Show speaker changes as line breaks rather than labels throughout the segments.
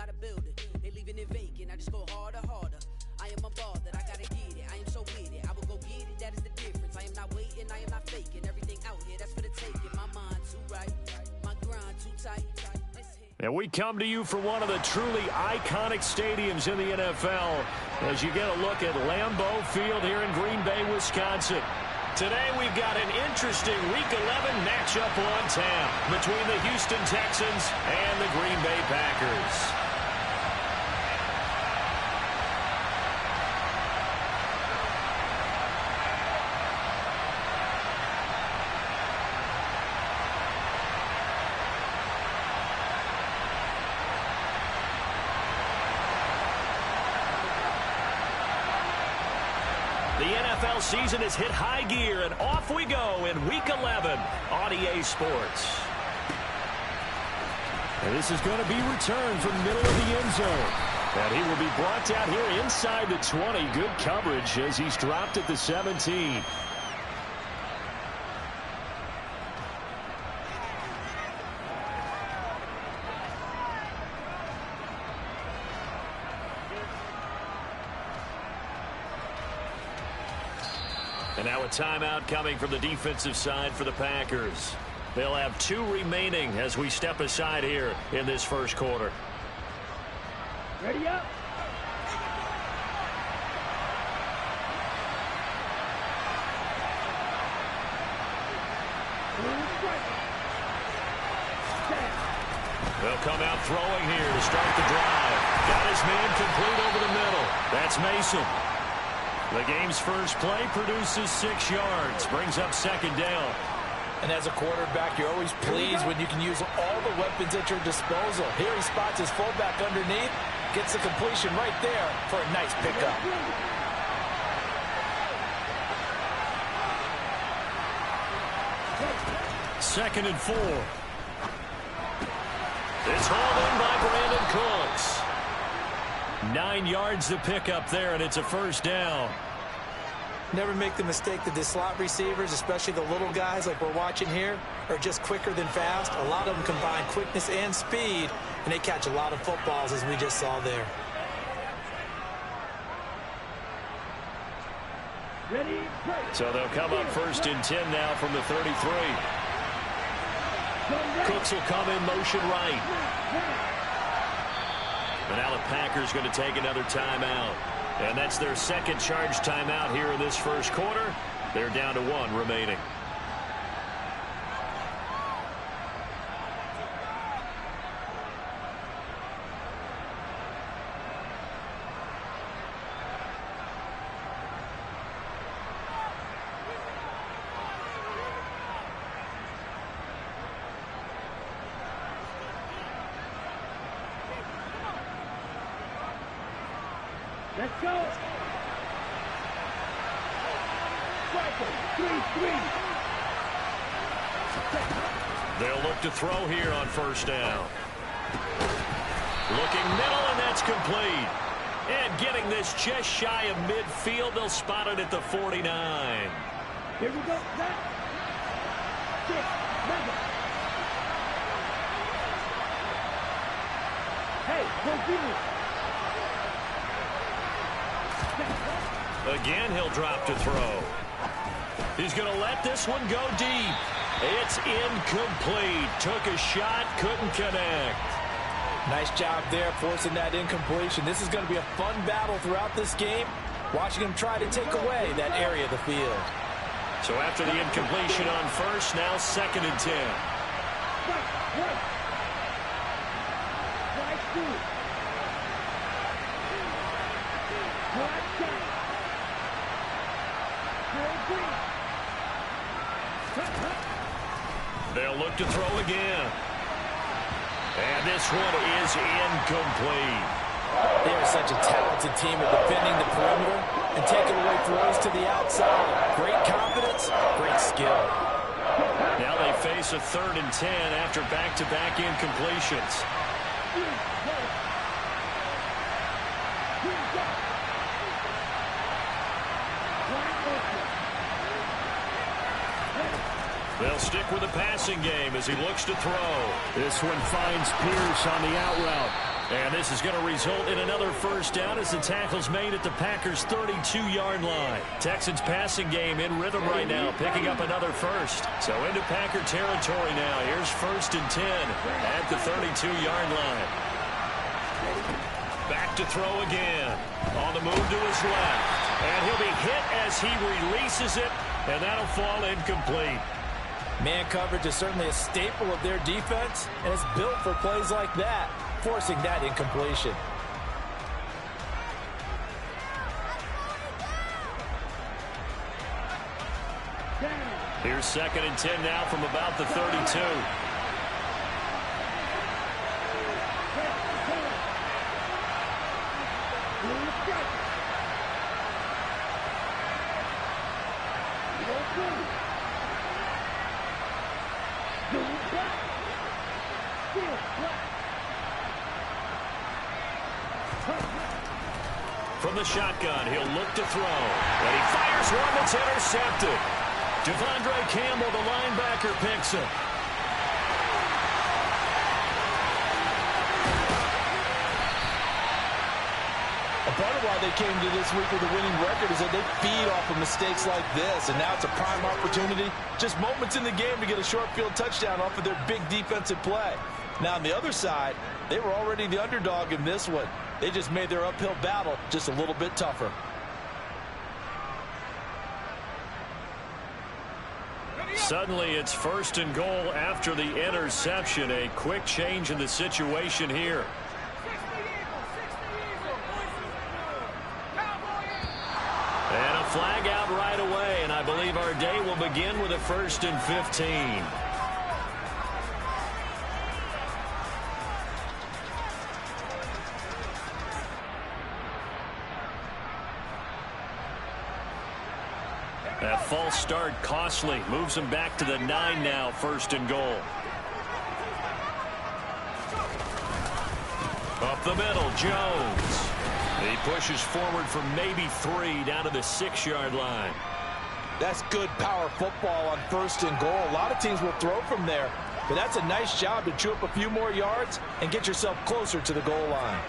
gotta build it. They leaving it vacant, I just go harder, harder. I am a ball that I gotta get it. I am so with it, I will go get it, that is the difference. I am not waiting, I am not faking. Everything out here, that's for the taking. My mind too right, my grind too tight.
And we come to you from one of the truly iconic stadiums in the NFL as you get a look at Lambeau Field here in Green Bay, Wisconsin. Today we've got an interesting Week 11 matchup on tap between the Houston Texans and the Green Bay Packers. The NFL season has hit high gear, and off we go in Week 11 on EA Sports. And this is going to be returned from the middle of the end zone. And he will be brought down here inside the 20. Good coverage as he's dropped at the 17. And now a timeout coming from the defensive side for the Packers. They'll have 2 remaining as we step aside here in this first quarter.
Ready up.
They'll come out throwing here to start the drive. Got his man complete over the middle. That's Mason. The game's first play produces 6 yards, brings up second down.
And as a quarterback, you're always pleased when you can use all the weapons at your disposal. Here he spots his fullback underneath, gets the completion right there for a nice pickup.
Second and 4. It's hauled in by Brandon Cooks. 9 yards to pick up there, and it's a first down.
Never make the mistake that the slot receivers, especially the little guys like we're watching here, are just quicker than fast. A lot of them combine quickness and speed, and they catch a lot of footballs, as we just saw there.
Ready, break.
So they'll come up first and 10 now from the 33. Cooks will come in motion right. And now the Packers going to take another timeout. And that's their second charge timeout here in this first quarter. They're down to 1 remaining.
Let's go. Striker, 3-3.
They'll look to throw here on first down. Looking middle, and that's complete. And getting this just shy of midfield, they'll spot it at the 49.
Here we go. That. 6. Mega. Hey, continue.
Again, he'll drop to throw. He's going to let this one go deep. It's incomplete. Took a shot, couldn't connect.
Nice job there forcing that incompletion. This is going to be a fun battle throughout this game, watching him try to take away that area of the field.
So after the incompletion on first, now second and 10. They'll look to throw again. And this one is incomplete.
They are such a talented team at defending the perimeter and taking away throws to the outside. Great confidence, great skill.
Now they face a 3rd and 10 after back-to-back incompletions. They'll stick with the passing game as he looks to throw. This one finds Pierce on the out route. And this is going to result in another first down as the tackle's made at the Packers' 32-yard line. Texans passing game in rhythm right now, picking up another first. So into Packer territory now. Here's 1st and 10 at the 32-yard line. Back to throw again. On the move to his left. And he'll be hit as he releases it, and that'll fall incomplete.
Man coverage is certainly a staple of their defense, and it's built for plays like that, forcing that incompletion.
Here's 2nd and 10 now from about the 32. From the shotgun, he'll look to throw. And he fires one that's intercepted. Devondre Campbell, the linebacker, picks it.
A part of why they came to this week with a winning record is that they feed off of mistakes like this, and now it's a prime opportunity, just moments in the game to get a short field touchdown off of their big defensive play. Now on the other side, they were already the underdog in this one. They just made their uphill battle just a little bit tougher.
Suddenly it's 1st and goal after the interception. A quick change in the situation here. And a flag out right away, and I believe our day will begin with a 1st and 15. That false start costly. Moves him back to the 9 now, 1st and goal. Up the middle, Jones. He pushes forward for maybe 3 down to the 6-yard line.
That's good power football on 1st and goal. A lot of teams will throw from there, but that's a nice job to chew up a few more yards and get yourself closer to the goal line.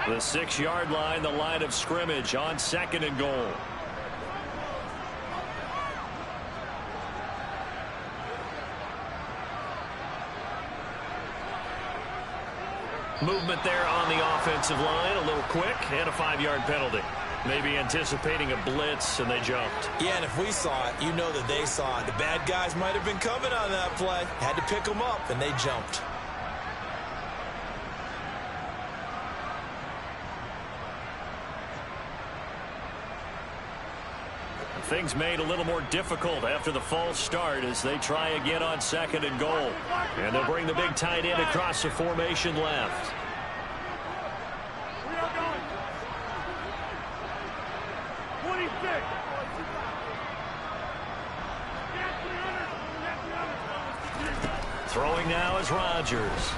The 6-yard line, the line of scrimmage on 2nd and goal. Movement there on the offensive line, a little quick, and a 5-yard penalty. Maybe anticipating a blitz, and they jumped.
Yeah, and if we saw it, you know that they saw it. The bad guys might have been coming on that play. Had to pick them up, and they jumped.
Things made a little more difficult after the false start as they try again on 2nd and goal. And they'll bring the big tight end across the formation left. Throwing now is Rodgers.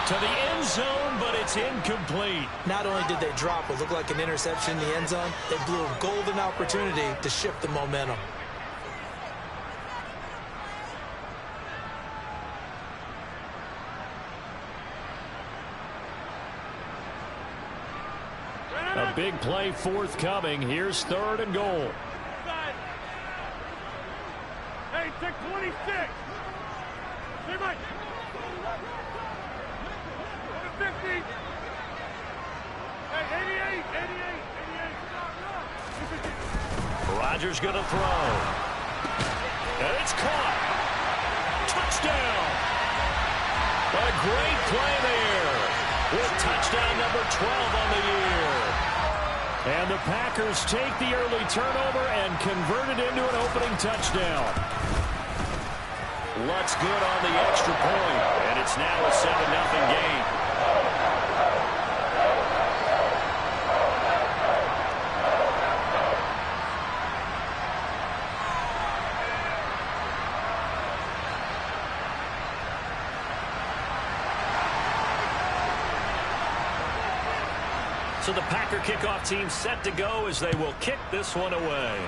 To the end zone, but it's incomplete.
Not only did they drop what looked like an interception in the end zone, they blew a golden opportunity to shift the momentum.
A big play forthcoming. Here's 3rd and goal.
Hey, check 26. Hey, Mike. 50. Hey, 88.
Rodgers going to throw. And it's caught. Touchdown. A great play there. With touchdown number 12 on the year. And the Packers take the early turnover and convert it into an opening touchdown. Luck's good on the extra point, and it's now a 7-0 game. So the Packer kickoff team set to go as they will kick this one away.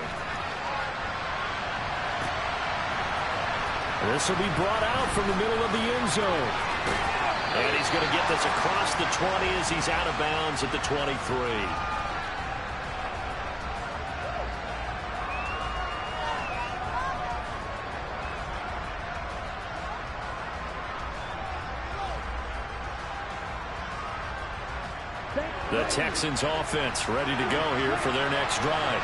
This will be brought out from the middle of the end zone. And he's going to get this across the 20 as he's out of bounds at the 23. The Texans offense ready to go here for their next drive.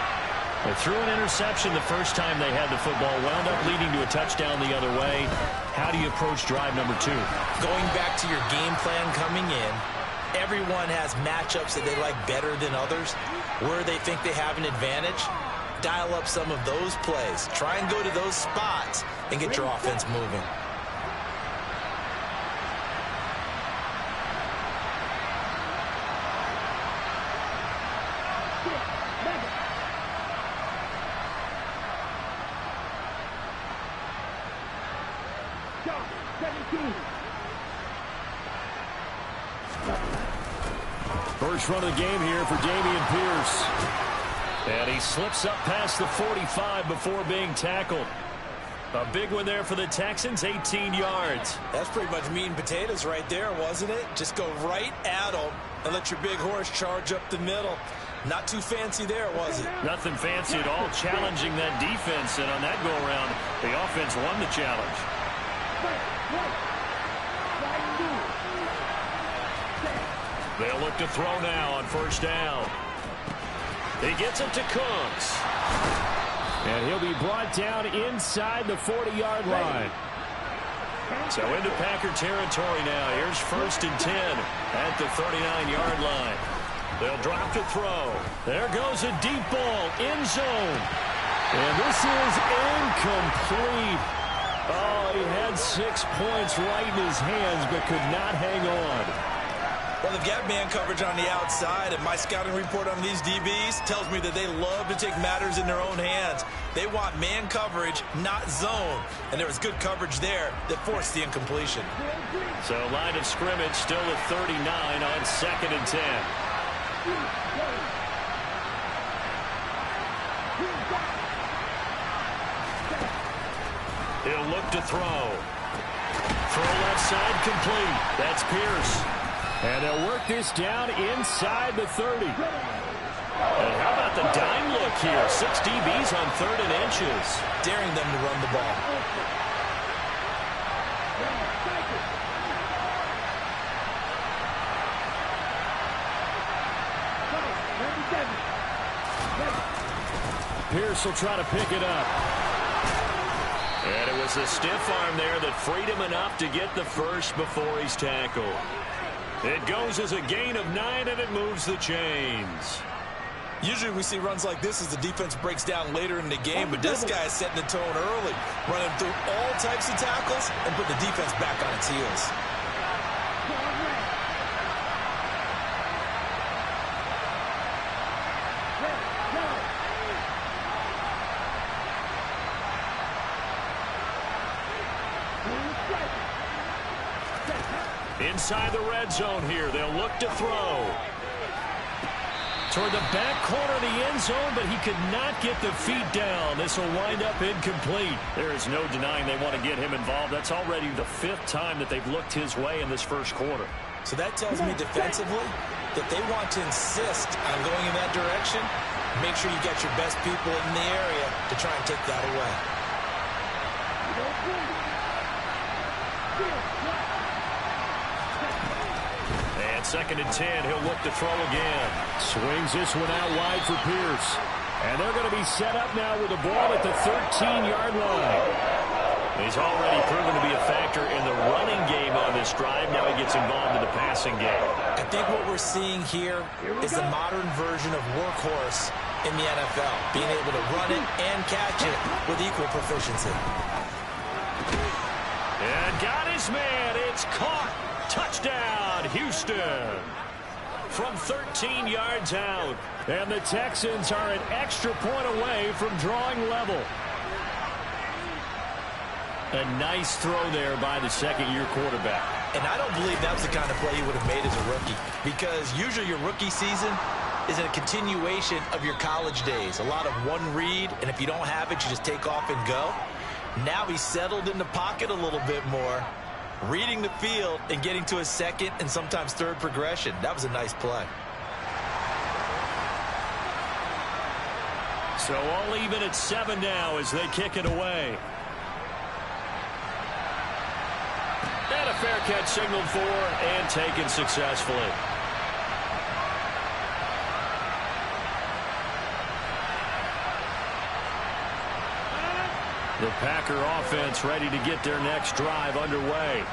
They threw an interception the first time they had the football, wound up leading to a touchdown the other way. How do you approach drive number 2?
Going back to your game plan coming in, everyone has matchups that they like better than others. Where they think they have an advantage, dial up some of those plays. Try and go to those spots and get your offense moving.
First run of the game here for Dameon Pierce. And he slips up past the 45 before being tackled. A big one there for the Texans, 18 yards.
That's pretty much meat and potatoes right there, wasn't it? Just go right at them and let your big horse charge up the middle. Not too fancy there, was it?
Nothing fancy at all, challenging that defense. And on that go-around, the offense won the challenge. They'll look to throw now on first down. He gets it to Cooks. And he'll be brought down inside the 40-yard line. So into Packer territory now. Here's 1st and 10 at the 39-yard line. They'll drop to throw. There goes a deep ball, end zone. And this is incomplete. Oh, he had 6 points right in his hands, but could not hang on.
Well, they've got man coverage on the outside, and my scouting report on these DBs tells me that they love to take matters in their own hands. They want man coverage, not zone. And there was good coverage there that forced the incompletion.
So line of scrimmage still at 39 on 2nd and 10. He'll look to throw. Throw left side complete. That's Pierce. And they'll work this down inside the 30. And how about the dime look here? 6 DBs on 3rd and inches.
Daring them to run the ball.
Pierce will try to pick it up. And it was a stiff arm there that freed him enough to get the first before he's tackled. It goes as a gain of 9, and it moves the chains.
Usually we see runs like this as the defense breaks down later in the game, but this guy is setting the tone early, running through all types of tackles and put the defense back on its heels.
Inside the red zone here, they'll look to throw. Toward the back corner of the end zone, but he could not get the feet down. This will wind up incomplete. There is no denying they want to get him involved. That's already the 5th time that they've looked his way in this first quarter.
So that tells me defensively that they want to insist on going in that direction. Make sure you get your best people in the area to try and take that away.
And 2nd and 10, he'll look to throw again. Swings this one out wide for Pierce. And they're going to be set up now with the ball at the 13-yard line. He's already proven to be a factor in the running game on this drive. Now he gets involved in the passing game.
I think what we're seeing here is the modern version of workhorse in the NFL, being able to run it and catch it with equal proficiency.
And got his man. It's caught. Touchdown, Houston. From 13 yards out. And the Texans are an extra point away from drawing level. A nice throw there by the second-year quarterback.
And I don't believe that was the kind of play he would have made as a rookie, because usually your rookie season is a continuation of your college days. A lot of one read, and if you don't have it, you just take off and go.
Now he's settled in the pocket a little bit more, reading the field and getting to his second and sometimes third progression. That was a nice play.
So all even at 7 now as they kick it away. And a fair catch signaled for and taken successfully. The Packer offense ready to get their next drive underway.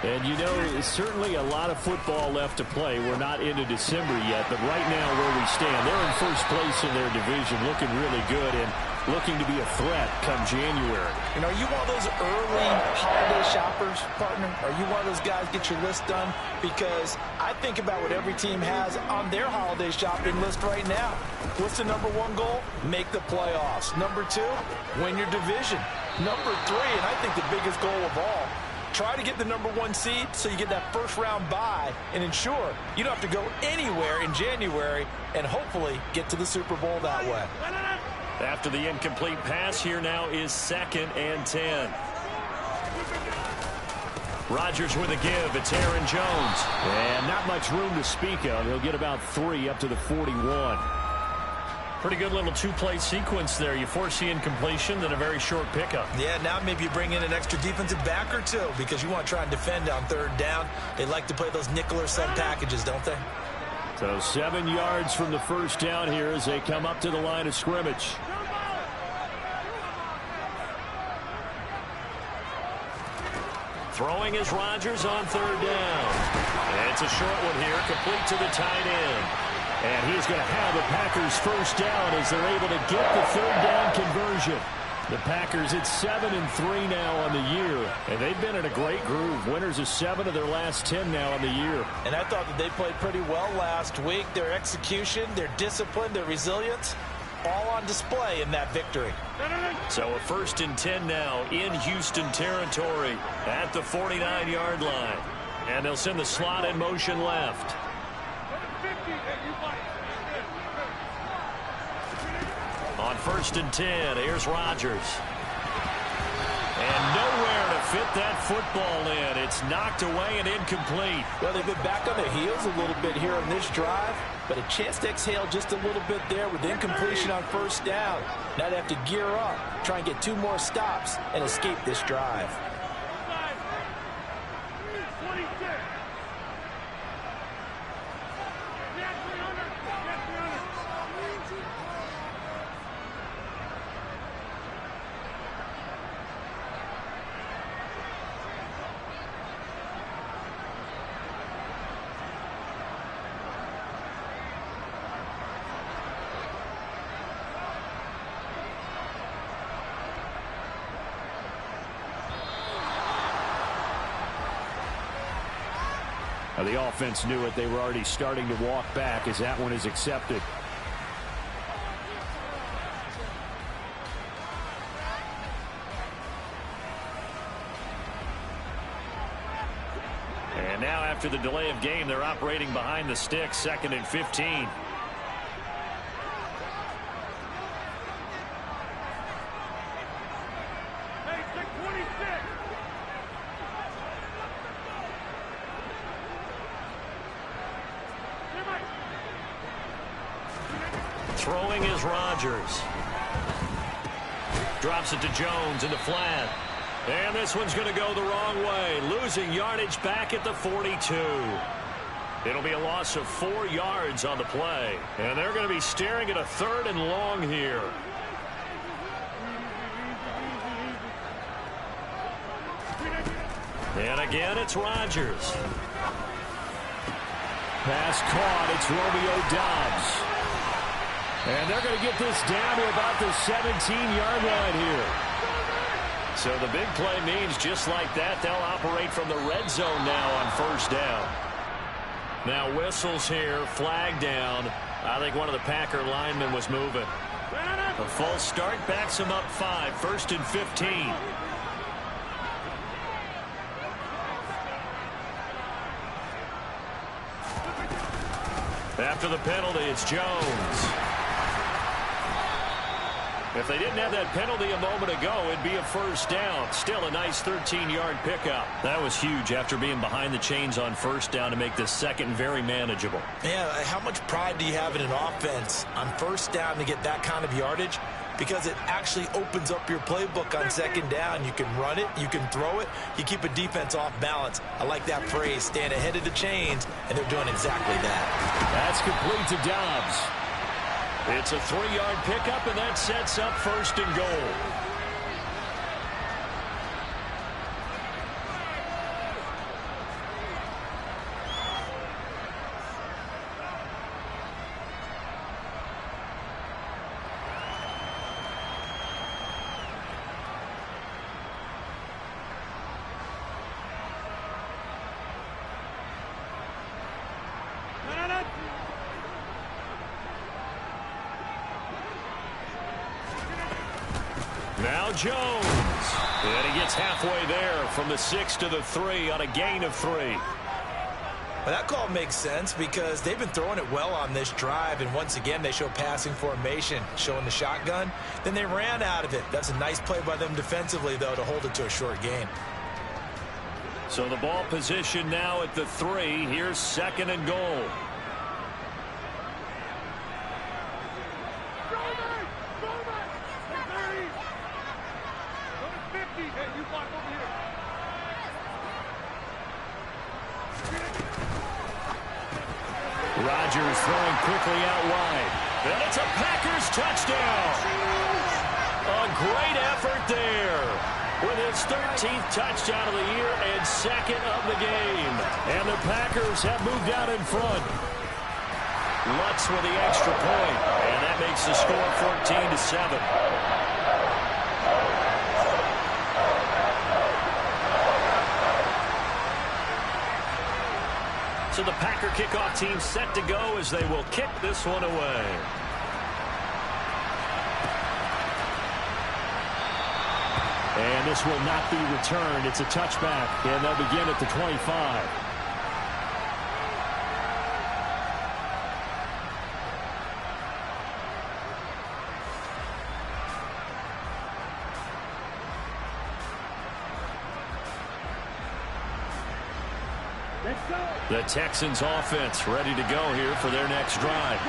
And, you know, it's certainly a lot of football left to play. We're not into December yet, but right now where we stand, they're in first place in their division, looking really good and looking to be a threat come January.
You know, are you one of those early holiday shoppers, partner? Are you one of those guys get your list done? Because I think about what every team has on their holiday shopping list right now. What's the number one goal? Make the playoffs. Number 2, win your division. Number 3, and I think the biggest goal of all, try to get the number 1 seed so you get that first-round bye and ensure you don't have to go anywhere in January and hopefully get to the Super Bowl that way.
After the incomplete pass, here now is 2nd and 10. Rodgers with a give. It's Aaron Jones. And not much room to speak of. He'll get about 3 up to the 41. Pretty good little 2-play sequence there. You force the incompletion, then a very short pickup.
Yeah, now maybe you bring in an extra defensive back or 2 because you want to try and defend on 3rd down. They like to play those nickel or sub packages, don't they?
So 7 yards from the first down here as they come up to the line of scrimmage. Throwing is Rodgers on 3rd down. And it's a short one here, complete to the tight end. And he's going to have the Packers first down as they're able to get the 3rd down conversion. The Packers at 7-3 now on the year, and they've been in a great groove. Winners of 7 of their last 10 now on the year.
And I thought that they played pretty well last week. Their execution, their discipline, their resilience, all on display in that victory.
So a 1st and 10 now in Houston territory at the 49-yard line. And they'll send the slot in motion left. On 1st and 10, here's Rodgers. And nowhere to fit that football in. It's knocked away and incomplete.
Well, they've been back on their heels a little bit here on this drive, but a chance to exhale just a little bit there with incompletion on 1st down. Now they have to gear up, try and get 2 more stops, and escape this drive.
The offense knew it. They were already starting to walk back as that one is accepted. And now after the delay of game, they're operating behind the sticks, 2nd and 15. Throwing is Rodgers. Drops it to Jones into flat. And this one's going to go the wrong way. Losing yardage back at the 42. It'll be a loss of 4 yards on the play. And they're going to be staring at a 3rd and long here. And again, it's Rodgers. Pass caught. It's Romeo Doubs. And they're going to get this down to about the 17-yard line here. So the big play means just like that, they'll operate from the red zone now on 1st down. Now whistles here, flag down. I think one of the Packer linemen was moving. A false start backs him up 5, 1st and 15. After the penalty, it's Jones. If they didn't have that penalty a moment ago, it'd be a first down. Still a nice 13-yard pickup. That was huge after being behind the chains on first down to make the second very manageable.
Yeah, how much pride do you have in an offense on first down to get that kind of yardage? Because it actually opens up your playbook on second down. You can run it, you can throw it, you keep a defense off balance. I like that phrase, stand ahead of the chains, and they're doing exactly that.
That's complete to Dobbs. It's a 3-yard pickup, and that sets up first and goal. Now Jones. And he gets halfway there from the 6 to the 3 on a gain of 3.
Well, that call makes sense because they've been throwing it well on this drive, and once again they show passing formation, showing the shotgun. Then they ran out of it. That's a nice play by them defensively, though, to hold it to a short gain.
So the ball position now at the 3. Here's second and goal. Rodgers throwing quickly out wide. And it's a Packers touchdown. A great effort there with his 13th touchdown of the year and second of the game. And the Packers have moved out in front. Lutz with the extra point, and that makes the score 14-7. So the Packer kickoff team set to go as they will kick this one away. And this will not be returned. It's a touchback, and they'll begin at the 25. The Texans offense ready to go here for their next drive.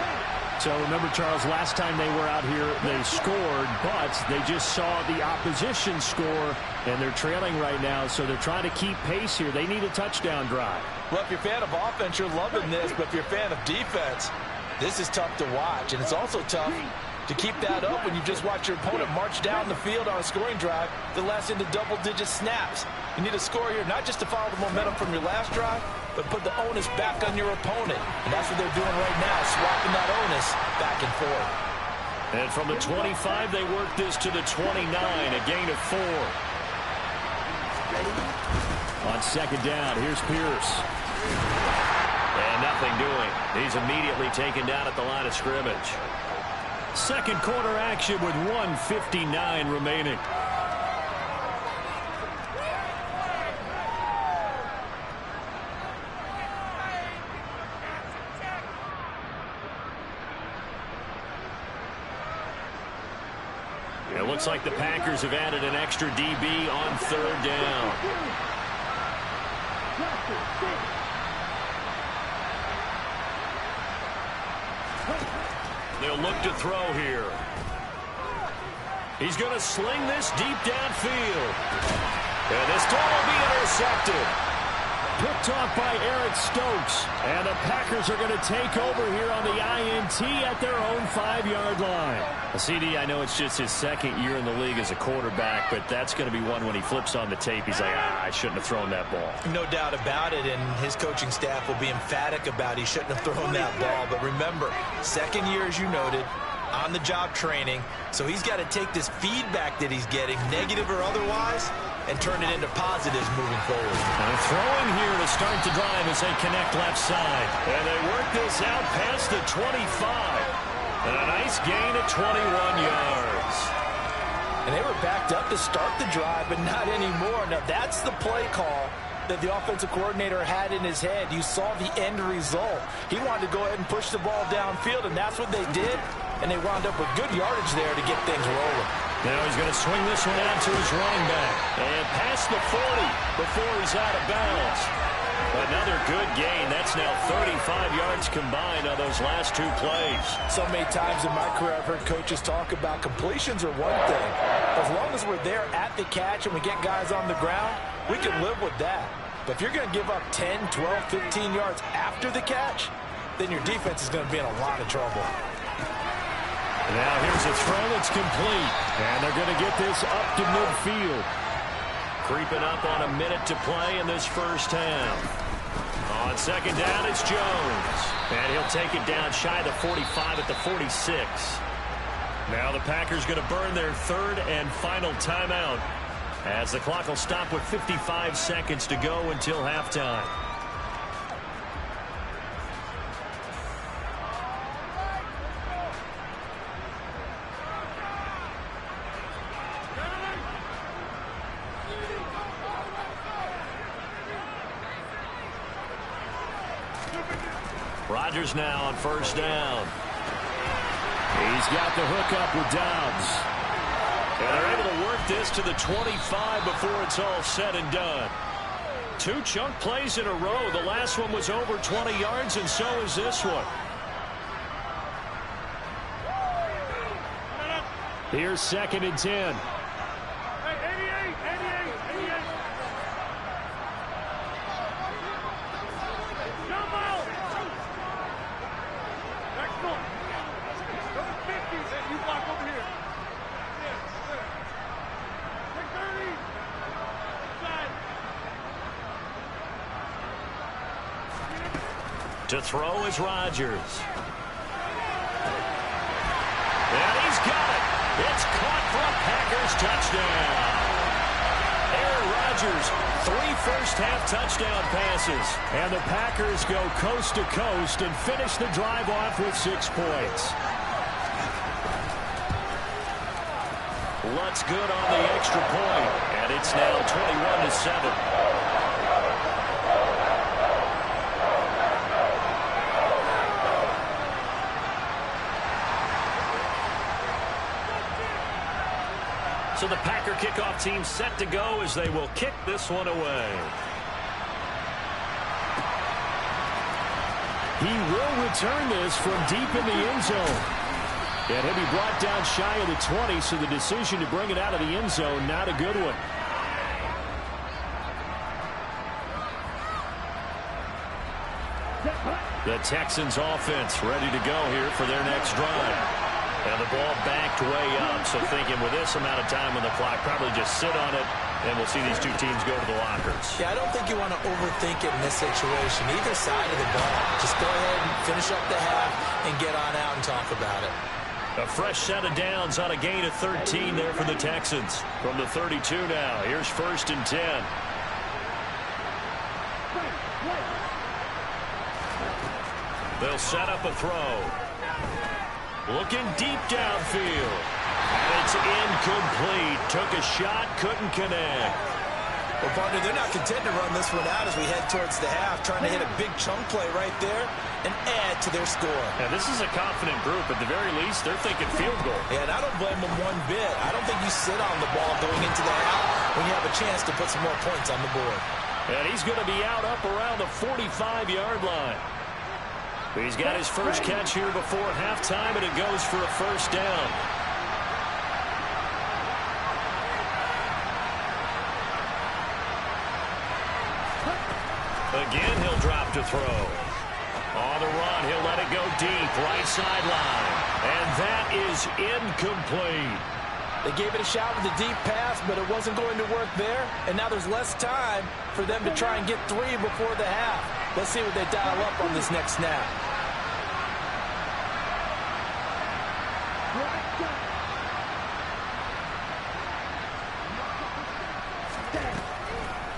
So remember, Charles, last time they were out here, they scored, but they just saw the opposition score, and they're trailing right now, so they're trying to keep pace here. They need a touchdown drive.
Well, if you're a fan of offense, you're loving this, but if you're a fan of defense, this is tough to watch, and it's also tough to keep that up when you just watch your opponent march down the field on a scoring drive that lasts into double-digit snaps. You need a score here, not just to follow the momentum from your last drive, but put the onus back on your opponent. And that's what they're doing right now, swapping that onus back and forth.
And from the 25, they work this to the 29, a gain of 4. On second down, here's Pierce. And nothing doing. He's immediately taken down at the line of scrimmage. Second quarter action with 1:59 remaining. It looks like the Packers have added an extra DB on third down. They'll look to throw here. He's going to sling this deep downfield. And this time will be intercepted. Picked off by Eric Stokes. And the Packers are going to take over here on the INT at their own 5-yard line. CD, I know it's just his second year in the league as a quarterback, but that's going to be one when he flips on the tape. He's like, I shouldn't have thrown that ball.
No doubt about it, and his coaching staff will be emphatic about he shouldn't have thrown that ball. But remember, second year, as you noted, on-the-job training, so he's got to take this feedback that he's getting, negative or otherwise, and turn it into positives moving forward.
And throwing here to start the drive as they connect left side. And they work this out past the 25. And a nice gain of 21 yards.
And they were backed up to start the drive, but not anymore. Now, that's the play call that the offensive coordinator had in his head. You saw the end result. He wanted to go ahead and push the ball downfield, and that's what they did. and they wound up with good yardage there to get things rolling.
Now he's going to swing this one out to his running back. And past the 40 before he's out of bounds. Another good gain. That's now 35 yards combined on those last two plays.
So many times in my career I've heard coaches talk about completions are one thing. As long as we're there at the catch and we get guys on the ground, we can live with that. But if you're going to give up 10, 12, 15 yards after the catch, then your defense is going to be in a lot of trouble.
Now here's a throw that's complete. And they're going to get this up to midfield. Creeping up on a minute to play in this first half. On second down, it's Jones. And he'll take it down shy of the 45 at the 46. Now the Packers going to burn their third and final timeout, as the clock will stop with 55 seconds to go until halftime. Rodgers now on first down. He's got the hook up with Dobbs. And they're able to work this to the 25 before it's all said and done. Two chunk plays in a row. The last one was over 20 yards, and so is this one. Here's second and 10. To throw is Rodgers. And he's got it. It's caught for a Packers touchdown. Aaron Rodgers, 3 first-half touchdown passes. And the Packers go coast to coast and finish the drive off with 6 points. Lutz good on the extra point. And it's now 21-7. So the Packer kickoff team set to go as they will kick this one away. He will return this from deep in the end zone. And he'll be brought down shy of the 20, so the decision to bring it out of the end zone, not a good one. The Texans offense ready to go here for their next drive. And the ball backed way up, so thinking with this amount of time on the clock, probably just sit on it, and we'll see these two teams go to the lockers.
Yeah, I don't think you want to overthink it in this situation. Either side of the ball. Just go ahead and finish up the half and get on out and talk about it.
A fresh set of downs on a gain of 13 there for the Texans. From the 32 now, here's first and 10. They'll set up a throw. Looking deep downfield. And it's incomplete. Took a shot, couldn't connect.
Well, partner, they're not content to run this one out as we head towards the half, trying to hit a big chunk play right there and add to their score.
Yeah, this is a confident group. At the very least, they're thinking field goal.
Yeah, and I don't blame them one bit. I don't think you sit on the ball going into the half when you have a chance to put some more points on the board.
And he's going to be out up around the 45-yard line. He's got his first catch here before halftime, and it goes for a first down. Again, he'll drop to throw. On the run, he'll let it go deep, right sideline. And that is incomplete.
They gave it a shot with a deep pass, but it wasn't going to work there. And now there's less time for them to try and get 3 before the half. Let's see what they dial up on this next snap.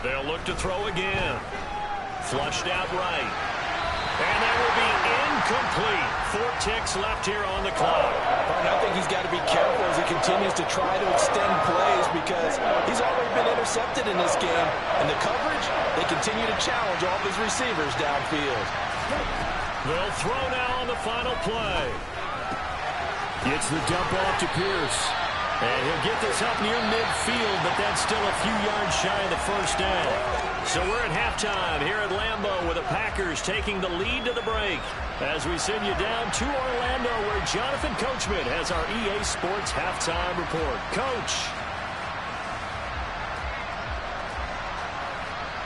They'll look to throw again. Flushed out right. And that will be incomplete. 4 ticks left here on the clock.
I think he's got to be careful as he continues to try to extend plays because he's already been intercepted in this game. And the coverage, they continue to challenge all of his receivers downfield.
They'll throw now on the final play. Gets the dump off to Pierce. And he'll get this up near midfield, but that's still a few yards shy of the first down. So we're at halftime here at Lambeau with the Packers taking the lead to the break. As we send you down to Orlando, where Jonathan Coachman has our EA Sports halftime report. Coach.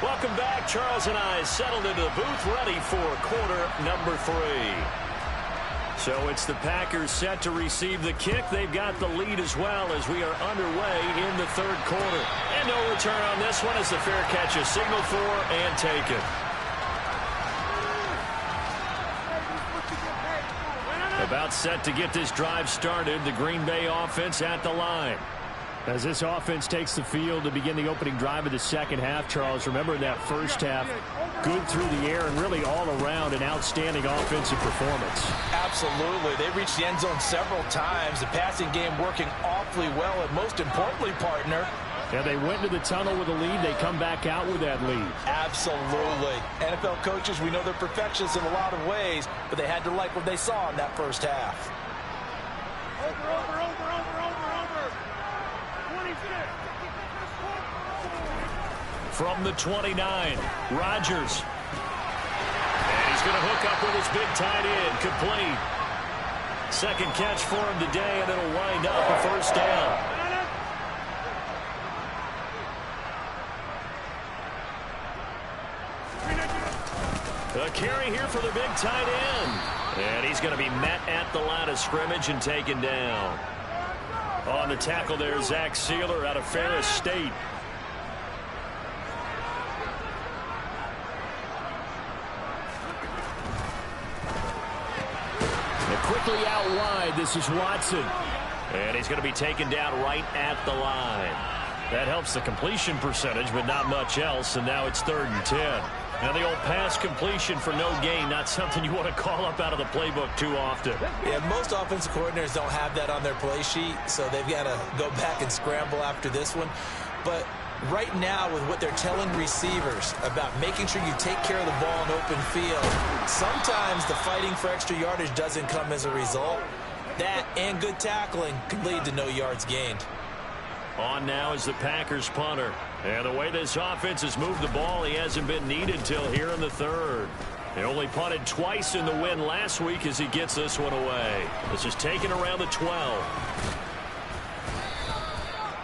Welcome back. Charles and I settled into the booth, ready for quarter number 3. So it's the Packers set to receive the kick. They've got the lead as well as we are underway in the third quarter. And no return on this one as the fair catch is signaled for and taken. About set to get this drive started. The Green Bay offense at the line. As this offense takes the field to begin the opening drive of the second half, Charles, remember in that first half, good through the air and really all around an outstanding offensive performance.
Absolutely. They reached the end zone several times. The passing game working awfully well, and most importantly, partner,
yeah, they went to the tunnel with a lead. They come back out with that lead.
Absolutely. NFL coaches, we know they're perfectionists in a lot of ways, but they had to like what they saw in that first half.
Over. 26.
From the 29, Rodgers. And he's going to hook up with his big tight end, complete. Second catch for him today, and it'll wind up a first down. A carry here for the big tight end. And he's going to be met at the line of scrimmage and taken down. On the tackle there, Zach Sealer out of Ferris State. Quickly out wide, this is Watson. And he's going to be taken down right at the line. That helps the completion percentage, but not much else, and now it's 3rd and 10. Now the old pass completion for no gain, not something you want to call up out of the playbook too often.
Yeah, most offensive coordinators don't have that on their play sheet, so they've got to go back and scramble after this one. But right now, with what they're telling receivers about making sure you take care of the ball in open field, sometimes the fighting for extra yardage doesn't come as a result. That and good tackling can lead to no yards gained.
On now is the Packers punter. And the way this offense has moved the ball, he hasn't been needed till here in the third. He only punted twice in the win last week as he gets this one away. This is taken around the 12.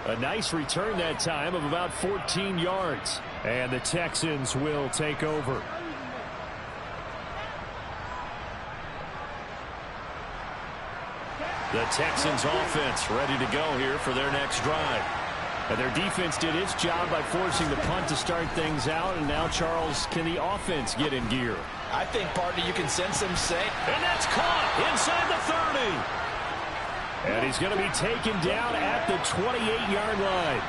A nice return that time of about 14 yards. And the Texans will take over. The Texans offense ready to go here for their next drive. And their defense did its job by forcing the punt to start things out. And now, Charles, can the offense get in gear?
I think, partner, you can sense them saying.
And that's caught inside the 30. And he's going to be taken down at the 28-yard line.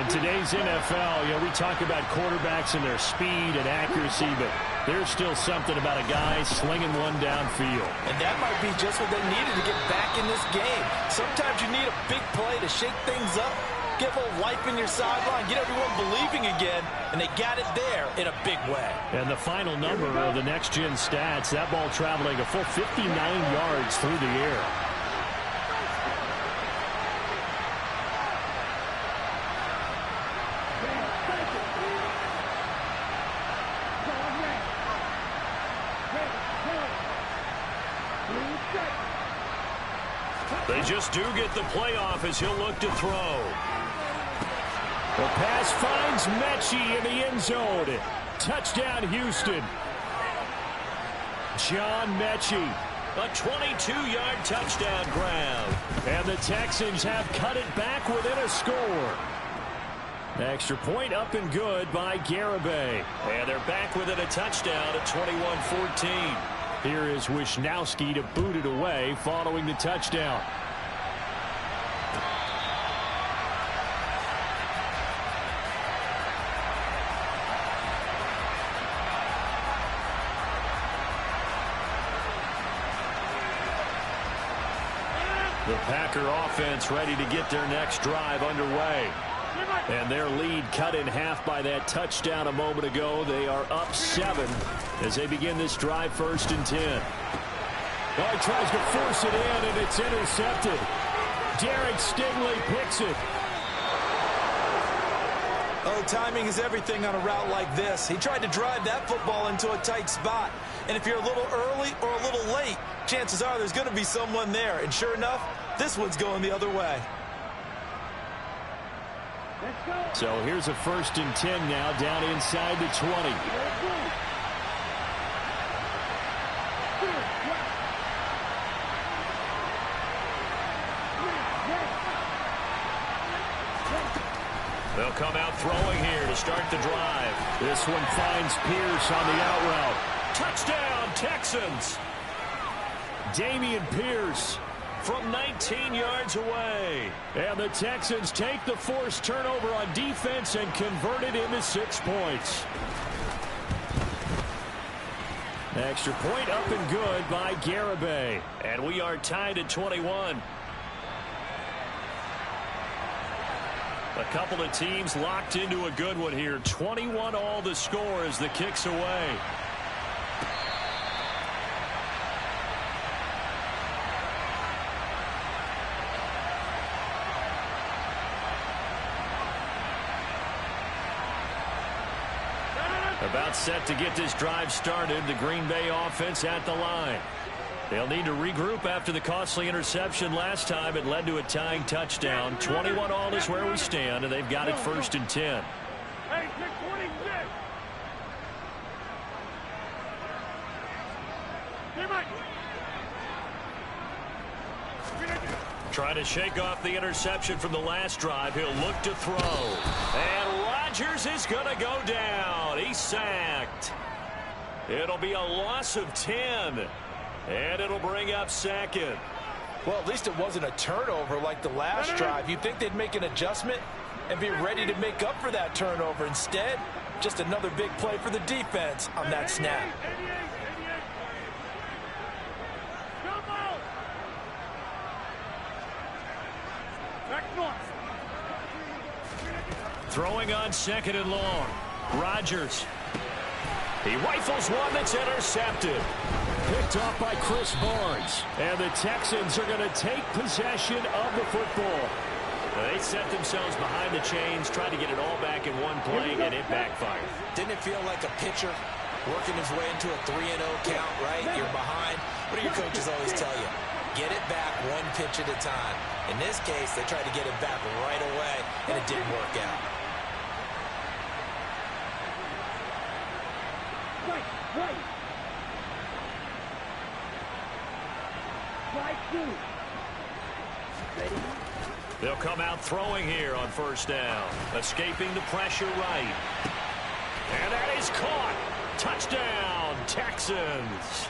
In today's NFL, we talk about quarterbacks and their speed and accuracy, but there's still something about a guy slinging one downfield.
And that might be just what they needed to get back in this game. Sometimes you need a big play to shake things up, get a little life in your sideline, get everyone believing again, and they got it there in a big way.
And the final number of the next-gen stats, that ball traveling a full 59 yards through the air. They just do get the playoff as he'll look to throw. The pass finds Mechie in the end zone. Touchdown, Houston. John Mechie, a 22-yard touchdown grab. And the Texans have cut it back within a score. Extra point up and good by Garibay. And they're back within a touchdown at 21-14. Here is Wisnowski to boot it away following the touchdown. The Packer offense ready to get their next drive underway. And their lead cut in half by that touchdown a moment ago. They are up 7 as they begin this drive 1st and 10. Oh, he tries to force it in, and it's intercepted. Derek Stingley picks it.
Oh, timing is everything on a route like this. He tried to drive that football into a tight spot. And if you're a little early or a little late, chances are there's going to be someone there. And sure enough, this one's going the other way.
So here's a 1st and 10 now, down inside the 20. They'll come out throwing here to start the drive. This one finds Pierce on the out route. Touchdown, Texans! Dameon Pierce from 19 yards away. And the Texans take the forced turnover on defense and convert it into 6 points. Extra point up and good by Garibay. And we are tied at 21. A couple of teams locked into a good one here. 21 all the score as the kick's away. About set to get this drive started. The Green Bay offense at the line. They'll need to regroup after the costly interception last time. It led to a tying touchdown. 21 all is where we stand, and they've got it 1st and 10.
Hey, 626.
Trying to shake off the interception from the last drive. He'll look to throw. And Rodgers is going to go down. He's sacked. It'll be a loss of 10. And it'll bring up 2nd.
Well, at least it wasn't a turnover like the last drive. You'd think they'd make an adjustment and be ready to make up for that turnover. Instead, just another big play for the defense on that snap.
Throwing on 2nd and long. Rodgers. He rifles one that's intercepted. Picked off by Chris Barnes. And the Texans are going to take possession of the football. They set themselves behind the chains, tried to get it all back in one play, and it backfired.
Didn't it feel like a pitcher working his way into a 3-0 count, right? You're behind. What do your coaches always tell you? Get it back one pitch at a time. In this case, they tried to get it back right away, and it didn't work out.
They'll come out throwing here on 1st down. Escaping the pressure right. And that is caught. Touchdown, Texans.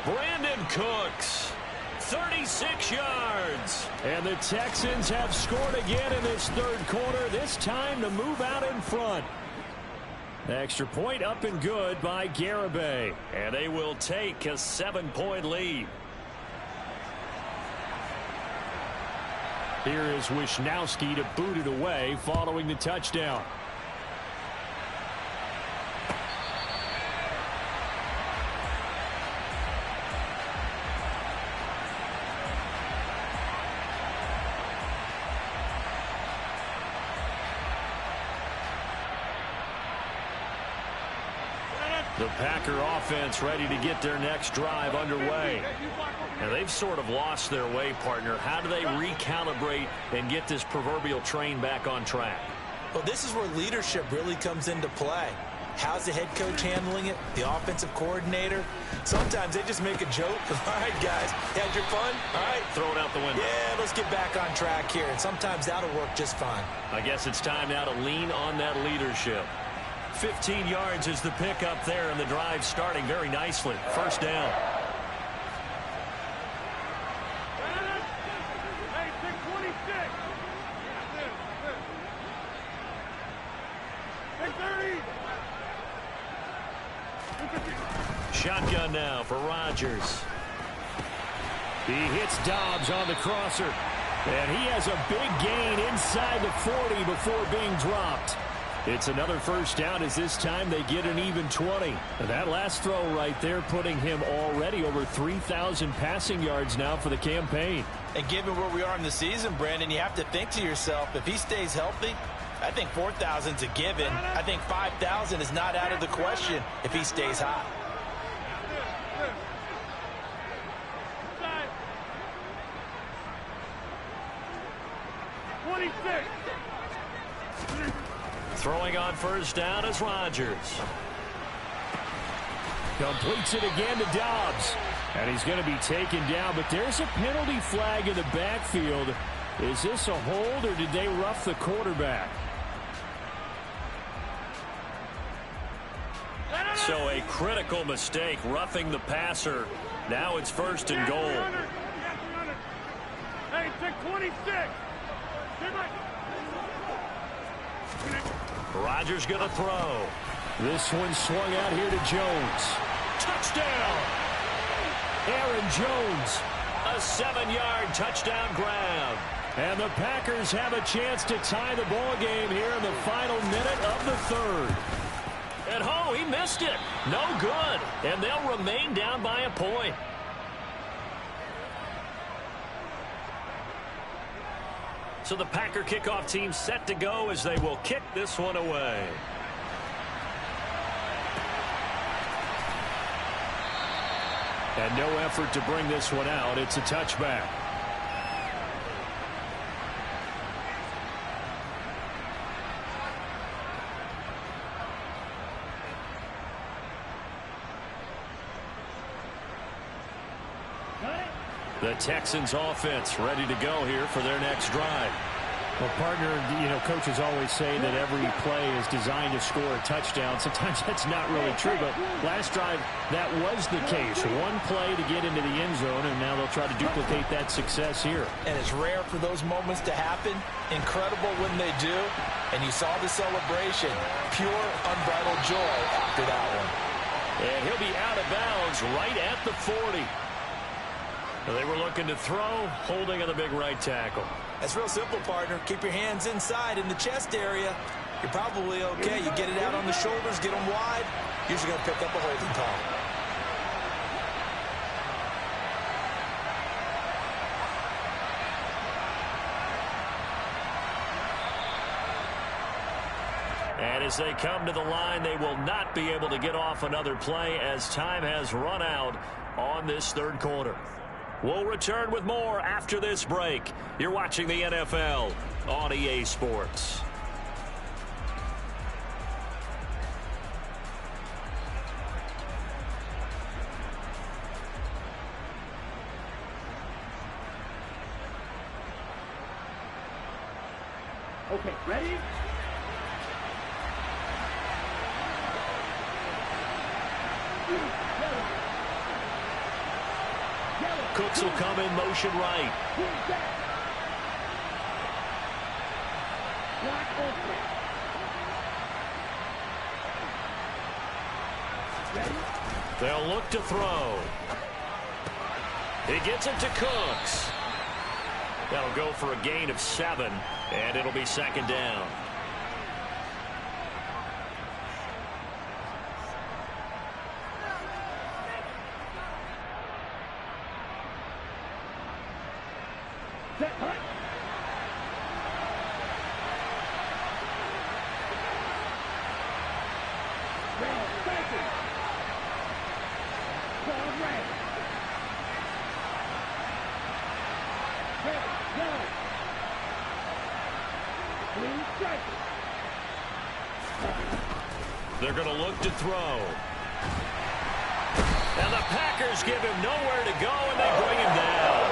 Brandon Cooks, 36 yards. And the Texans have scored again in this 3rd quarter, this time to move out in front. Extra point up and good by Garibay. And they will take a 7-point lead. Here is Wisnowski to boot it away following the touchdown. The Packer offense ready to get their next drive underway. And they've sort of lost their way, partner. How do they recalibrate and get this proverbial train back on track?
Well, this is where leadership really comes into play. How's the head coach handling it? The offensive coordinator? Sometimes they just make a joke. All right, guys, you had your fun? All right.
Throw it out the window.
Yeah, let's get back on track here. And sometimes that'll work just fine.
I guess it's time now to lean on that leadership. 15 yards is the pickup there, and the drive starting very nicely. 1st down. Shotgun now for Rodgers. He hits Dobbs on the crosser. And he has a big gain inside the 40 before being dropped. It's another first down as this time they get an even 20. That last throw right there putting him already over 3,000 passing yards now for the campaign.
And given where we are in the season, Brandon, you have to think to yourself, if he stays healthy, I think 4,000's a given. I think 5,000 is not out of the question if he stays hot.
Throwing on first down is Rodgers. Completes it again to Dobbs. And he's going to be taken down, but there's a penalty flag in the backfield. Is this a hold or did they rough the quarterback? So a critical mistake, roughing the passer. Now it's first and goal.
Hey, take 26.
Rodgers going to throw. This one swung out here to Jones. Touchdown! Aaron Jones, a 7-yard touchdown grab. And the Packers have a chance to tie the ball game here in the final minute of the third. And oh, he missed it. No good. And they'll remain down by a point. So the Packer kickoff team set to go as they will kick this one away. And no effort to bring this one out. It's a touchback. The Texans offense ready to go here for their next drive.
Well, partner, coaches always say that every play is designed to score a touchdown. Sometimes that's not really true, but last drive, that was the case. One play to get into the end zone, and now they'll try to duplicate that success here.
And it's rare for those moments to happen. Incredible when they do. And you saw the celebration. Pure, unbridled joy after that one.
And he'll be out of bounds right at the 40. They were looking to throw, holding on the big right tackle.
That's real simple, partner. Keep your hands inside in the chest area. You're probably okay. You get it out on the shoulders, get them wide. Usually going to pick up a holding call.
And as they come to the line, they will not be able to get off another play as time has run out on this third quarter. We'll return with more after this break. You're watching the NFL on EA Sports.
Okay, ready?
Cooks will come in motion right. They'll look to throw. He gets it to Cooks. That'll go for a gain of 7, and it'll be second down. They're going to look to throw. And the Packers give him nowhere to go, and they bring him down.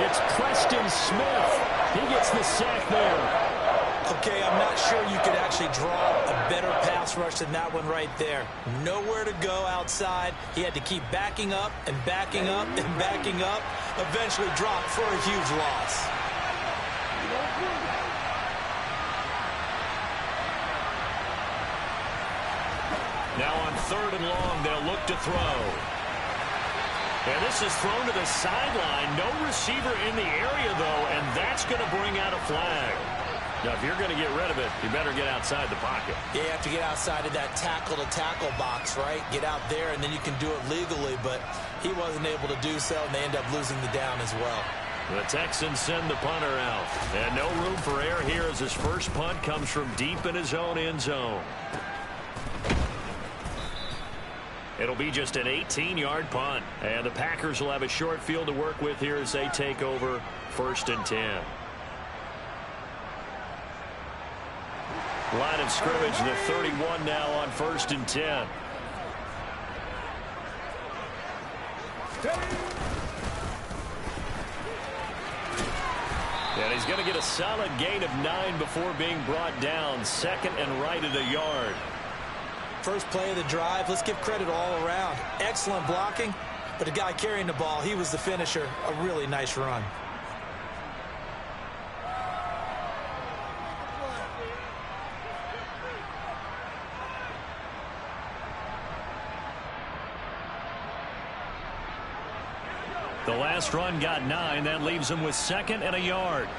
It's Preston Smith. He gets the sack there.
Okay, I'm not sure you could actually draw a better pass rush than that one right there. Nowhere to go outside. He had to keep backing up and backing up and backing up. Eventually dropped for a huge loss.
Now on 3rd and long, they'll look to throw. And this is thrown to the sideline. No receiver in the area, though, and that's going to bring out a flag. Now, if you're going to get rid of it, you better get outside the pocket.
Yeah, you have to get outside of that tackle-to-tackle box, right? Get out there, and then you can do it legally, but he wasn't able to do so, and they end up losing the down as well.
The Texans send the punter out. And no room for error here as his first punt comes from deep in his own end zone. It'll be just an 18-yard punt. And the Packers will have a short field to work with here as they take over 1st and 10. Line of scrimmage, the 31 now on 1st and 10. And he's going to get a solid gain of 9 before being brought down. 2nd and right at a yard.
First play of the drive, let's give credit all around. Excellent blocking, but the guy carrying the ball, he was the finisher. A really nice run.
The last run got 9. That leaves him with 2nd and a yard.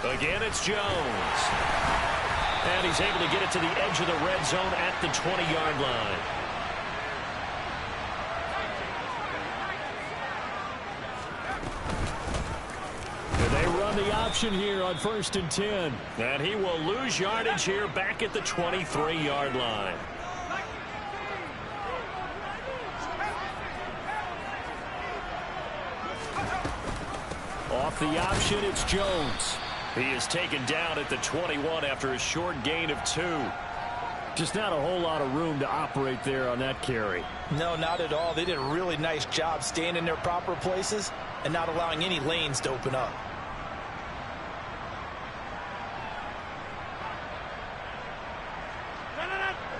Again, it's Jones. And he's able to get it to the edge of the red zone at the 20-yard line. And they run the option here on 1st and 10. And he will lose yardage here back at the 23-yard line. Off the option, it's Jones. He is taken down at the 21 after a short gain of 2.
Just not a whole lot of room to operate there on that carry.
No, not at all. They did a really nice job staying in their proper places and not allowing any lanes to open up.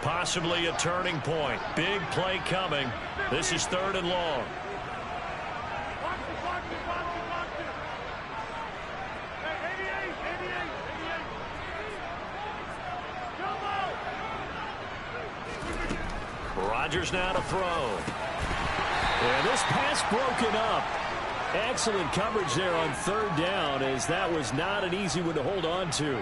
Possibly a turning point. Big play coming. This is 3rd and long. Rodgers now to throw.
And this pass broken up. Excellent coverage there on 3rd down, as that was not an easy one to hold on to.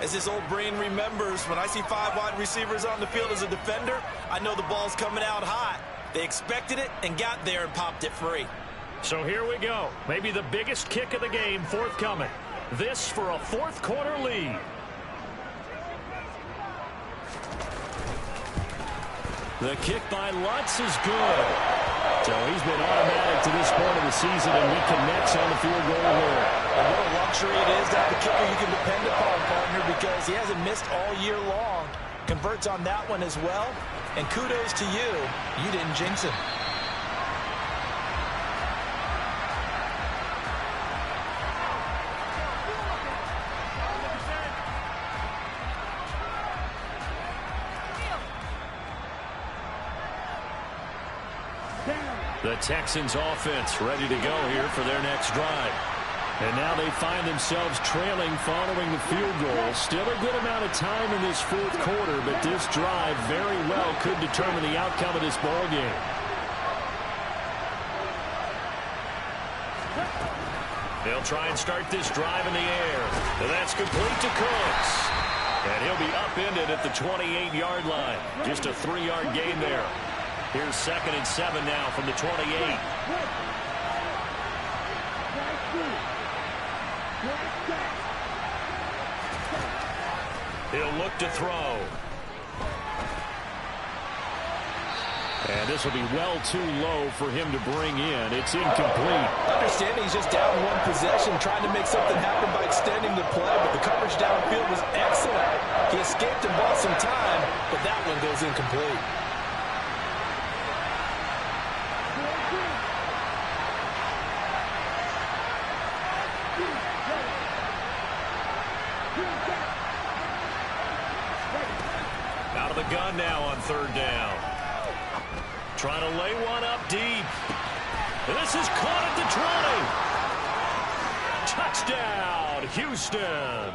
As his old brain remembers, when I see 5 wide receivers on the field as a defender, I know the ball's coming out hot. They expected it and got there and popped it free.
So here we go. Maybe the biggest kick of the game forthcoming. This for a 4th quarter lead. The kick by Lutz is good.
So he's been automatic to this point of the season, and he connects on the field goal here.
And what a luxury it is to have a kicker you can depend upon, partner, because he hasn't missed all year long. Converts on that one as well. And kudos to you. You didn't jinx him.
The Texans offense ready to go here for their next drive.
And now they find themselves trailing following the field goal. Still a good amount of time in this 4th quarter, but this drive very well could determine the outcome of this ball game.
They'll try and start this drive in the air. And that's complete to Cooks. And he'll be upended at the 28-yard line. Just a 3-yard gain there. Here's 2nd and 7 now from the 28. He'll look to throw.
And this will be well too low for him to bring in. It's incomplete.
Understanding he's just down 1 possession, trying to make something happen by extending the play, but the coverage downfield was excellent. He escaped and bought some time, but that one goes incomplete.
Out of the gun now on 3rd down. Trying to lay one up deep. And this is caught at the 20. Touchdown, Houston.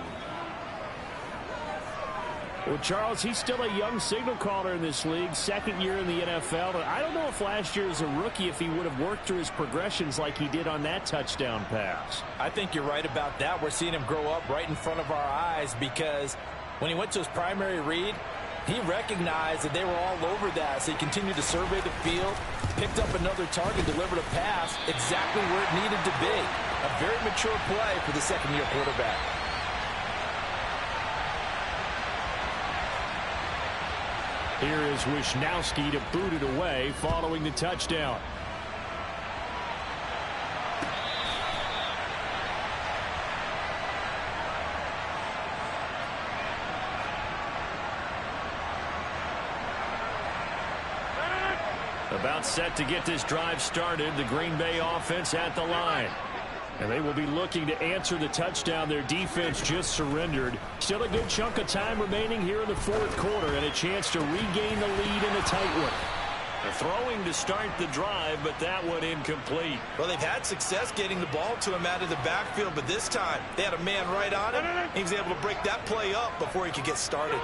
Well, Charles, he's still a young signal caller in this league, second year in the NFL. I don't know if last year as a rookie if he would have worked through his progressions like he did on that touchdown pass.
I think you're right about that. We're seeing him grow up right in front of our eyes because when he went to his primary read, he recognized that they were all over that, so he continued to survey the field, picked up another target, delivered a pass exactly where it needed to be. A very mature play for the second-year quarterback.
Here is Wisnowski to boot it away following the touchdown. About set to get this drive started, the Green Bay offense at the line. And they will be looking to answer the touchdown their defense just surrendered. Still a good chunk of time remaining here in the fourth quarter and a chance to regain the lead in a tight one. They're throwing to start the drive, but that one incomplete.
Well, they've had success getting the ball to him out of the backfield, but this time they had a man right on him. He was able to break that play up before he could get started.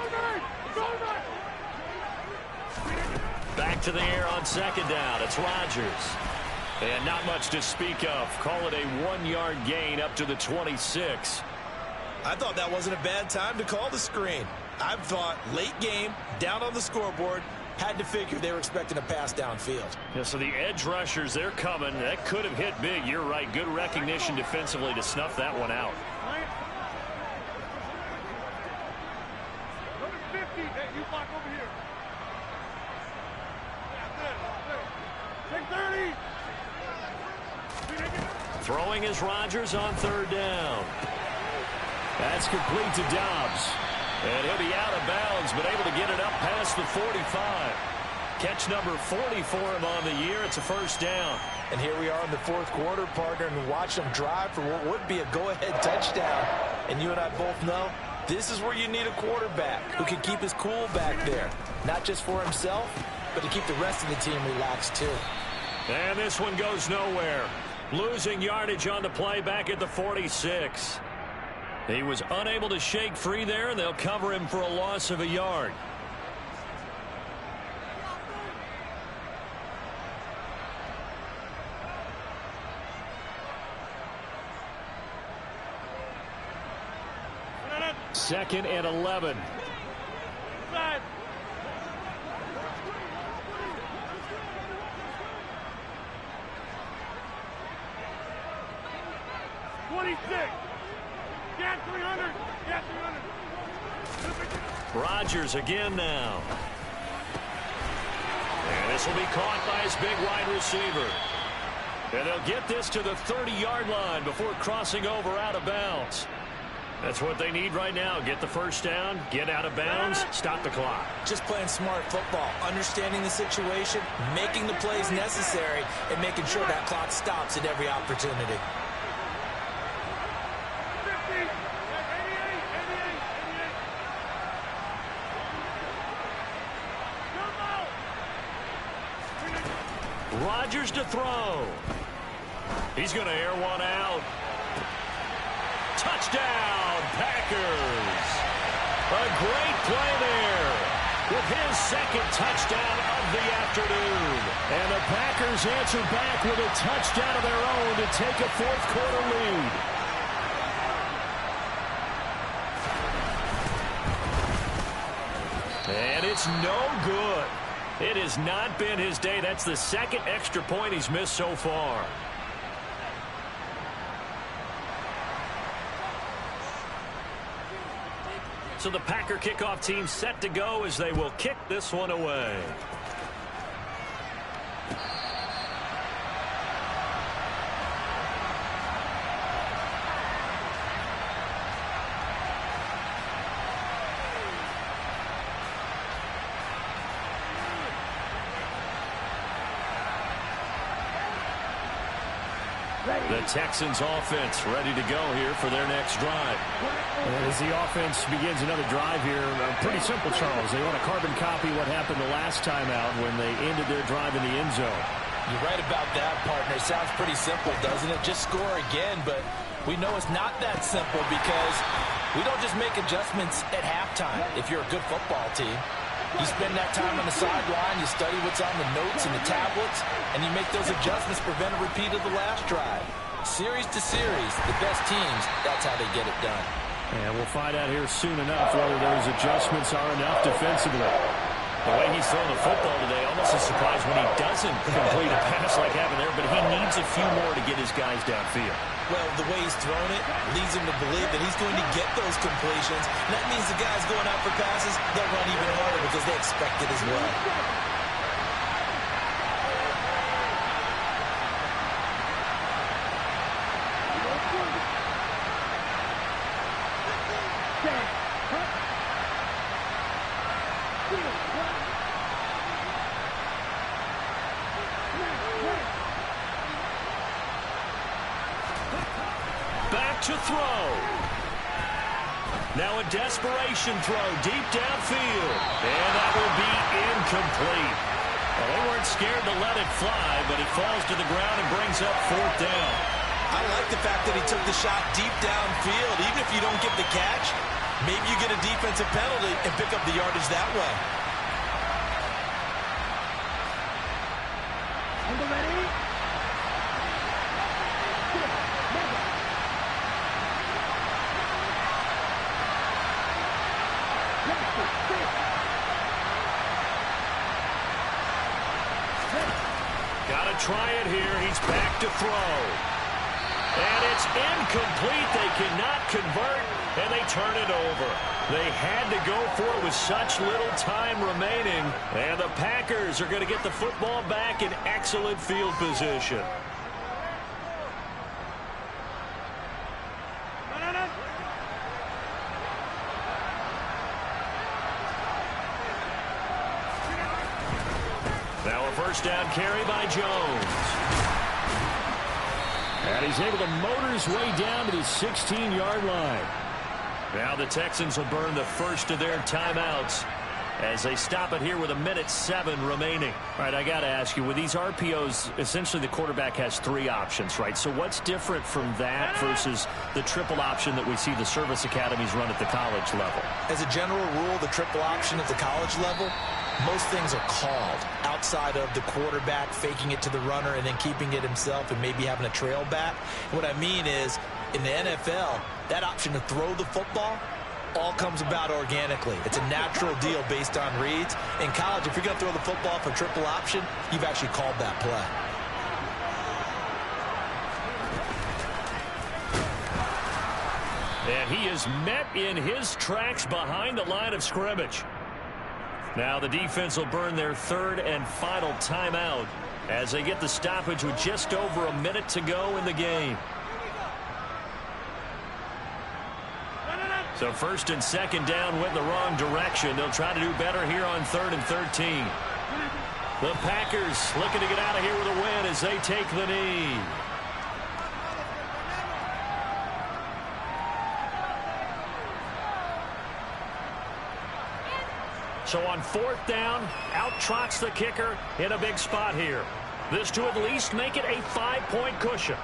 Back to the air on second down. It's Rodgers. And not much to speak of. Call it a 1-yard gain up to the 26.
I thought that wasn't a bad time to call the screen. I thought late game, down on the scoreboard, had to figure they were expecting a pass downfield.
Yeah, so the edge rushers, they're coming. That could have hit big. You're right. Good recognition defensively to snuff that one out.
Number 50, hey, you block over here. Take 30.
Throwing is Rodgers on third down. That's complete to Dobbs. And he'll be out of bounds, but able to get it up past the 45. Catch number 40 for him on the year. It's a first down.
And here we are in the fourth quarter, partner, and watch them drive for what would be a go-ahead touchdown. And you and I both know this is where you need a quarterback who can keep his cool back there. Not just for himself, but to keep the rest of the team relaxed too.
And this one goes nowhere. Losing yardage on the play back at the 46. He was unable to shake free there, and they'll cover him for a loss of a yard.
Second and 11.
Side. 26. Get 300. Get 300.
Rodgers again now. And this will be caught by his big wide receiver. And they'll get this to the 30-yard line before crossing over out of bounds. That's what they need right now. Get the first down, get out of bounds, stop the clock.
Just playing smart football, understanding the situation, making the plays necessary, and making sure that clock stops at every opportunity.
50. 88. Come out.
Rodgers to throw. He's going to air one out. Touchdown, Packers. A great play there with his second touchdown of the afternoon.
And the Packers answer back with a touchdown of their own to take a fourth quarter lead.
And it's no good. It has not been his day. That's the second extra point he's missed so far. So the Packer kickoff team set to go as they will kick this one away. The Texans offense ready to go here for their next drive.
As the offense begins another drive here, pretty simple, Charles. They want to carbon copy what happened the last time out when they ended their drive in the end zone.
You're right about that, partner. It sounds pretty simple, doesn't it? Just score again, but we know it's not that simple because we don't just make adjustments at halftime if you're a good football team. You spend that time on the sideline, you study what's on the notes and the tablets, and you make those adjustments to prevent a repeat of the last drive. Series to series, the best teams, that's how they get it done.
And we'll find out here soon enough whether those adjustments are enough defensively. The way he's throwing the football today, almost a surprise when he doesn't complete a pass like having there, but he needs a few more to get his guys downfield.
Well, the way he's thrown it leads him to believe that he's going to get those completions. And that means the guys going out for passes, they'll run even harder because they expect it as well.
Back to throw. Now a desperation throw deep downfield. And that will be incomplete. Well, they weren't scared to let it fly, but it falls to the ground and brings up 4th down.
I like the fact that he took the shot deep downfield. Even if you don't get the catch, maybe you get a defensive penalty and pick up the yardage that way.
Got to try it here. He's back to throw. And it's incomplete. They cannot convert, and they turn it over. They had to go for it with such little time remaining. And the Packers are going to get the football back in excellent field position. Now a first down carry by Jones.
And he's able to motor his way down to the 16-yard line.
Now the Texans will burn the first of their timeouts as they stop it here with 1:07 remaining.
All right, I got to ask you, with these RPOs, essentially the quarterback has 3 options, right? So what's different from that versus the triple option that we see the service academies run at the college level?
As a general rule, the triple option at the college level, most things are called outside of the quarterback faking it to the runner and then keeping it himself and maybe having a trail back. What I mean is, in the NFL, that option to throw the football all comes about organically. It's a natural deal based on reads. In college, if you're going to throw the football for triple option, you've actually called that play.
And he is met in his tracks behind the line of scrimmage. Now the defense will burn their 3rd and final timeout as they get the stoppage with just over a minute to go in the game. So 1st and 2nd down went in the wrong direction. They'll try to do better here on 3rd and 13. The Packers looking to get out of here with a win as they take the knee. So on 4th down, out trots the kicker in a big spot here. This to at least make it a 5-point cushion.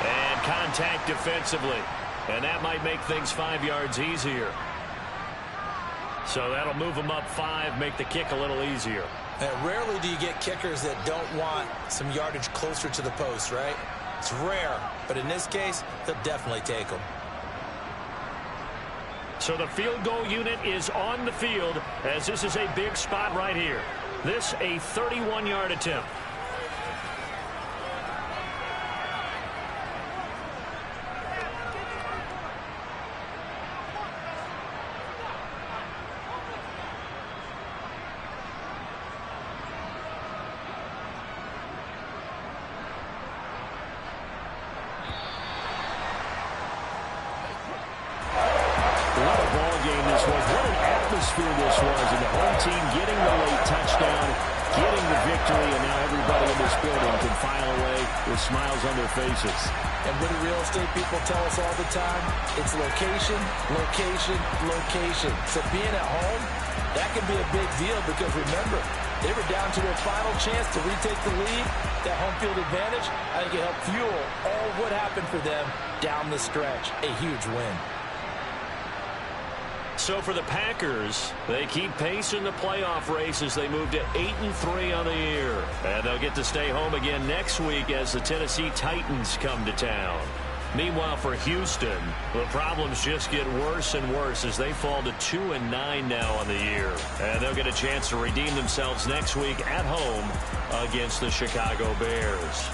And contact defensively. And that might make things 5 yards easier. So that'll move them up 5, make the kick a little easier.
Rarely do you get kickers that don't want some yardage closer to the post, right? It's rare, but in this case, they'll definitely take them.
So the field goal unit is on the field as this is a big spot right here. This a 31-yard attempt.
This was. What an atmosphere this was, and the home team getting the late touchdown
getting the victory, and now everybody in this building can file away with smiles on their faces.
And what do real estate people tell us all the time? It's location, location, location. So being at home, that can be a big deal because remember, they were down to their final chance to retake the lead. That home field advantage, I think it helped fuel all what happened for them down the stretch. A huge win.
So for the Packers, they keep pace in the playoff race as they move to 8-3 on the year. And they'll get to stay home again next week as the Tennessee Titans come to town. Meanwhile, for Houston, the problems just get worse and worse as they fall to 2-9 now on the year. And they'll get a chance to redeem themselves next week at home against the Chicago Bears.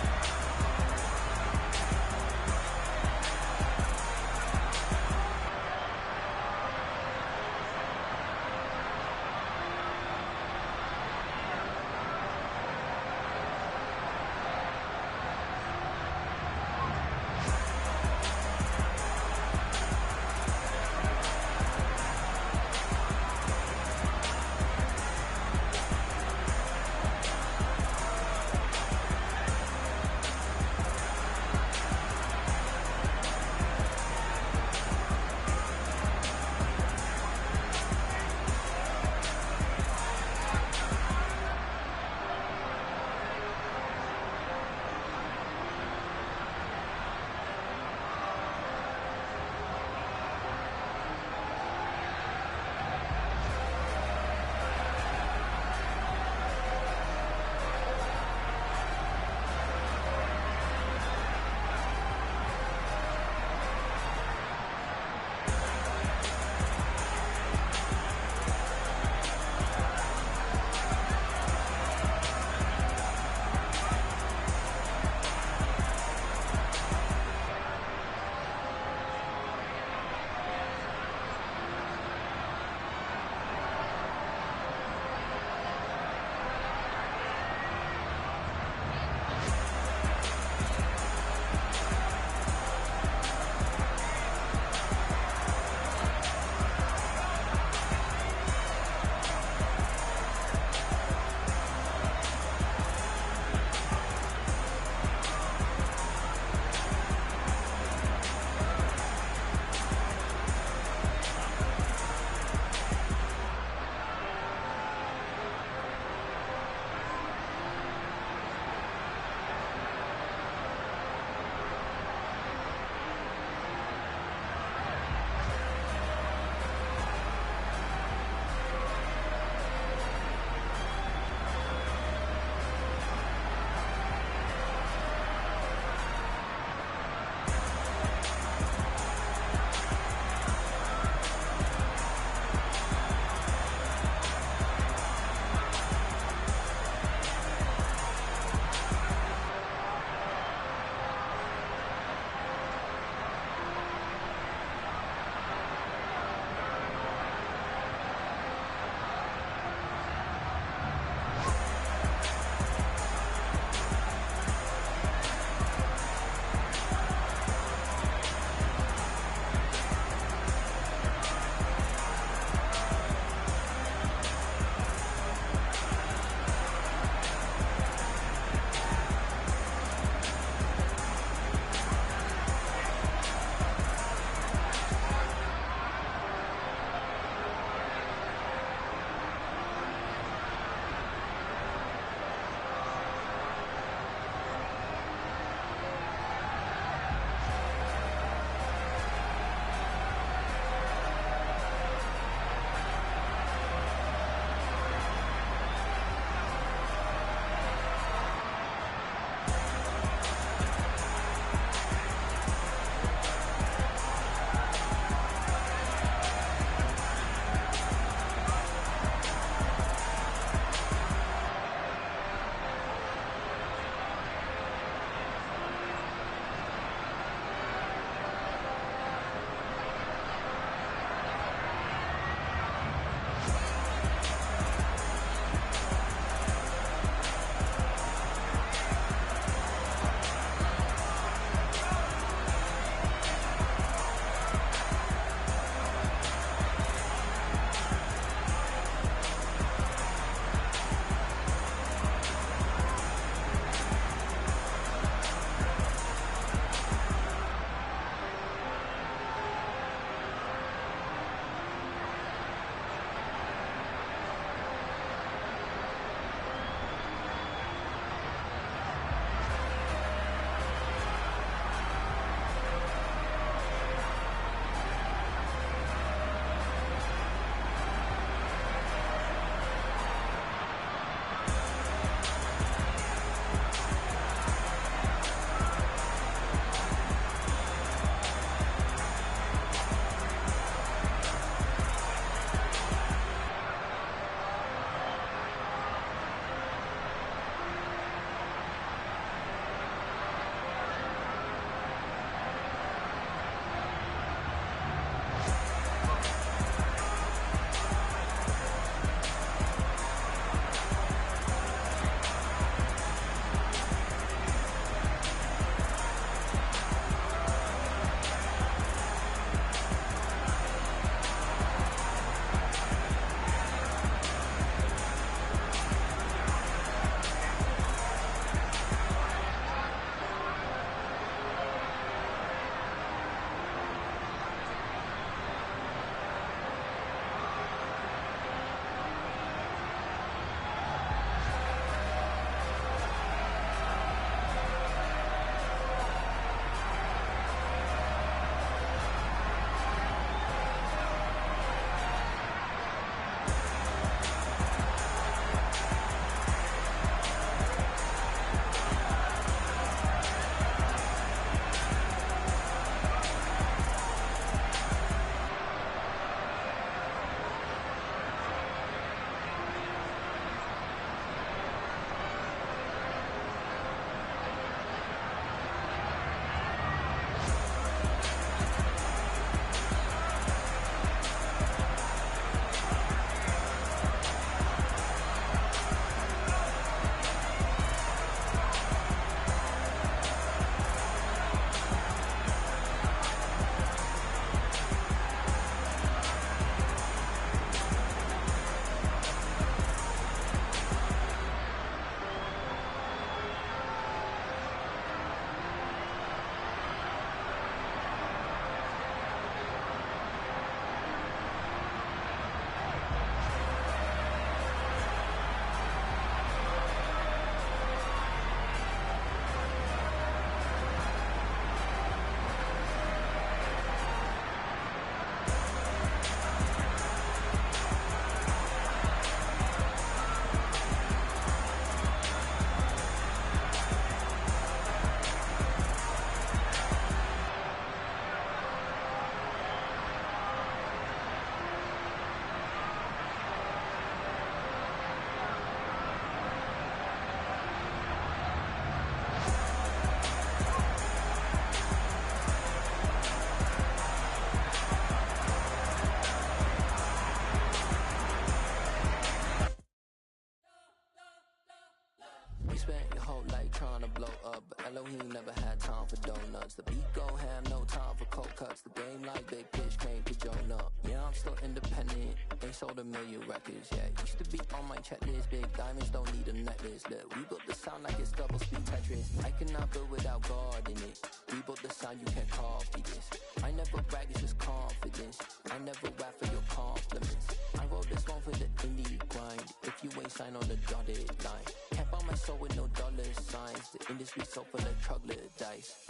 once the beat go ham, no time for cold cuts. The game like Big Pitch came to join up. Yeah, I'm still independent, ain't sold a million records. Yeah, used to be on my checklist. Big diamonds don't need a necklace. Look, we built the sound like it's double speed Tetris. I cannot build without God in it. We built the sound, you can't copy this. I never brag, it's just confidence. I never rap for your compliments. I wrote this one for the indie grind. If you ain't signed on the dotted line, can't buy my soul with no dollar signs. The industry so full of troglodytes.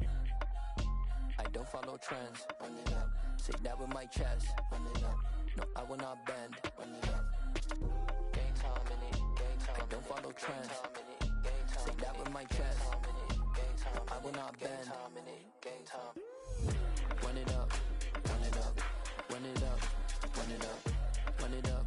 I don't follow trends. Run it up. Say that with my chest. Run it up. No, I will not bend. Run it up. Game time in it. Game time. I don't follow trends. Say that with my chest. I will not bend. Game time. Run it up. Run it up. Run it up. Run it up. Run it up.